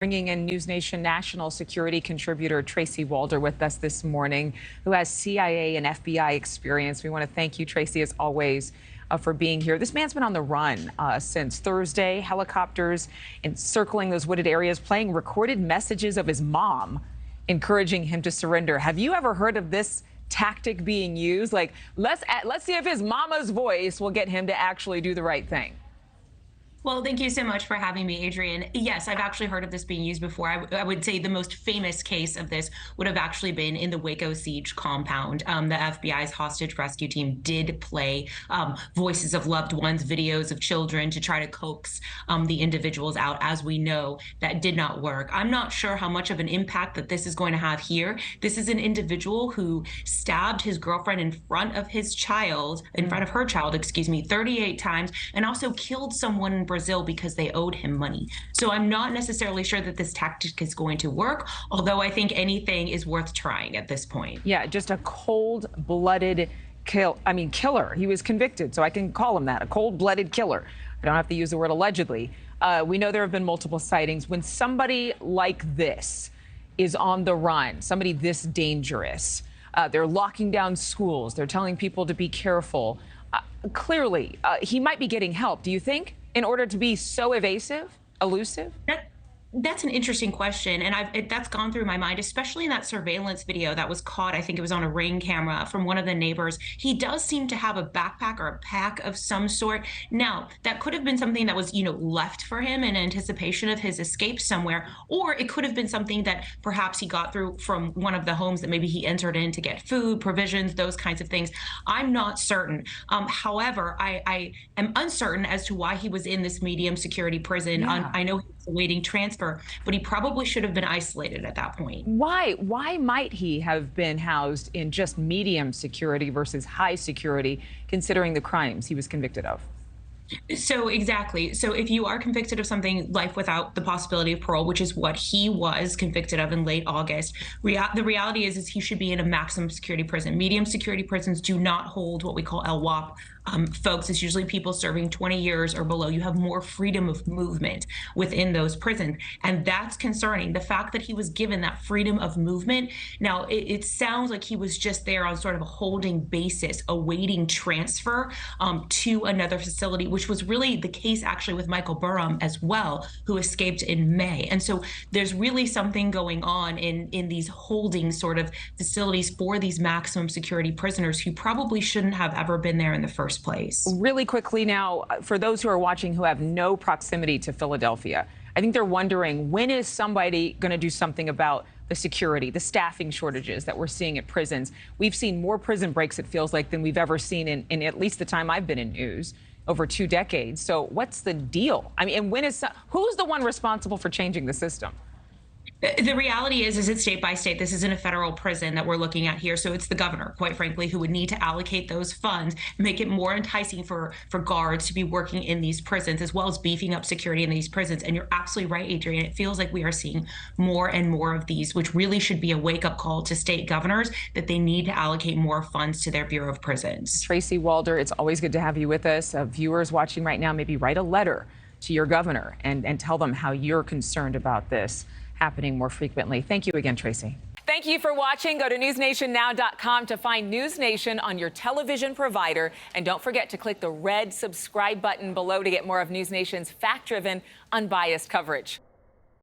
Bringing in NewsNation national security contributor Tracy Walder with us this morning, who has CIA and FBI experience. We want to thank you, Tracy, as always, for being here. This man's been on the run since Thursday. Helicopters encircling those wooded areas, playing recorded messages of his mom, encouraging him to surrender. Have you ever heard of this tactic being used? Like, let's see if his mama's voice will get him to actually do the right thing. Well, thank you so much for having me, Adrienne. Yes, I've actually heard of this being used before. I would say the most famous case of this would have actually been in the Waco siege compound. The FBI's hostage rescue team did play voices of loved ones, videos of children to try to coax the individuals out. As we know, that did not work. I'm not sure how much of an impact that this is going to have here. This is an individual who stabbed his girlfriend in front of his child, in front of her child, excuse me, 38 times, and also killed someone in Brazil because they owed him money. So I'm not necessarily sure that this tactic is going to work, although I think anything is worth trying at this point. Yeah, just a cold-blooded killer. He was convicted, so I can call him that, a cold-blooded killer. I don't have to use the word allegedly. We know there have been multiple sightings. When somebody like this is on the run, somebody this dangerous, they're locking down schools, they're telling people to be careful. Clearly, he might be getting help, do you think, in order to be so evasive, elusive? That's an interesting question, and that's gone through my mind, especially in that surveillance video that was caught. I think it was on a Ring camera from one of the neighbors. He does seem to have a backpack or a pack of some sort. Now, that could have been something that was, left for him in anticipation of his escape somewhere, or it could have been something that perhaps he got through from one of the homes that maybe he entered in to get food, provisions, those kinds of things. I'm not certain. However, I am uncertain as to why he was in this medium security prison. Yeah. I know he was awaiting transfer, but he probably should have been isolated at that point. Why might he have been housed in just medium security versus high security, considering the crimes he was convicted of? So exactly. So if you are convicted of something, life without the possibility of parole, which is what he was convicted of in late August, the reality is he should be in a maximum security prison. Medium security prisons do not hold what we call LWOP. Folks, it's usually people serving 20 years or below. You have more freedom of movement within those prisons. And that's concerning. The fact that he was given that freedom of movement. Now, it sounds like he was just there on sort of a holding basis, awaiting transfer to another facility, which was really the case actually with Michael Burham as well, who escaped in May. And so there's really something going on in these holding sort of facilities for these maximum security prisoners who probably shouldn't have ever been there in the first place. Really quickly now, for those who are watching who have no proximity to Philadelphia, I think they're wondering, when is somebody going to do something about the security, the staffing shortages that we're seeing at prisons? We've seen more prison breaks, it feels like, than we've ever seen in at least the time I've been in news, over 2 decades. So what's the deal? I mean, and who's the one responsible for changing the system? The reality is it's state by state. This isn't a federal prison that we're looking at here. So it's the governor, quite frankly, who would need to allocate those funds, make it more enticing for guards to be working in these prisons, as well as beefing up security in these prisons. And you're absolutely right, Adrienne. It feels like we are seeing more and more of these, which really should be a wake-up call to state governors that they need to allocate more funds to their Bureau of Prisons. Tracy Walder, it's always good to have you with us. Viewers watching right now, maybe write a letter to your governor and tell them how you're concerned about this happening more frequently. Thank you again, Tracy. Thank you for watching. Go to newsnationnow.com to find NewsNation on your television provider. And don't forget to click the red subscribe button below to get more of NewsNation's fact-driven, unbiased coverage.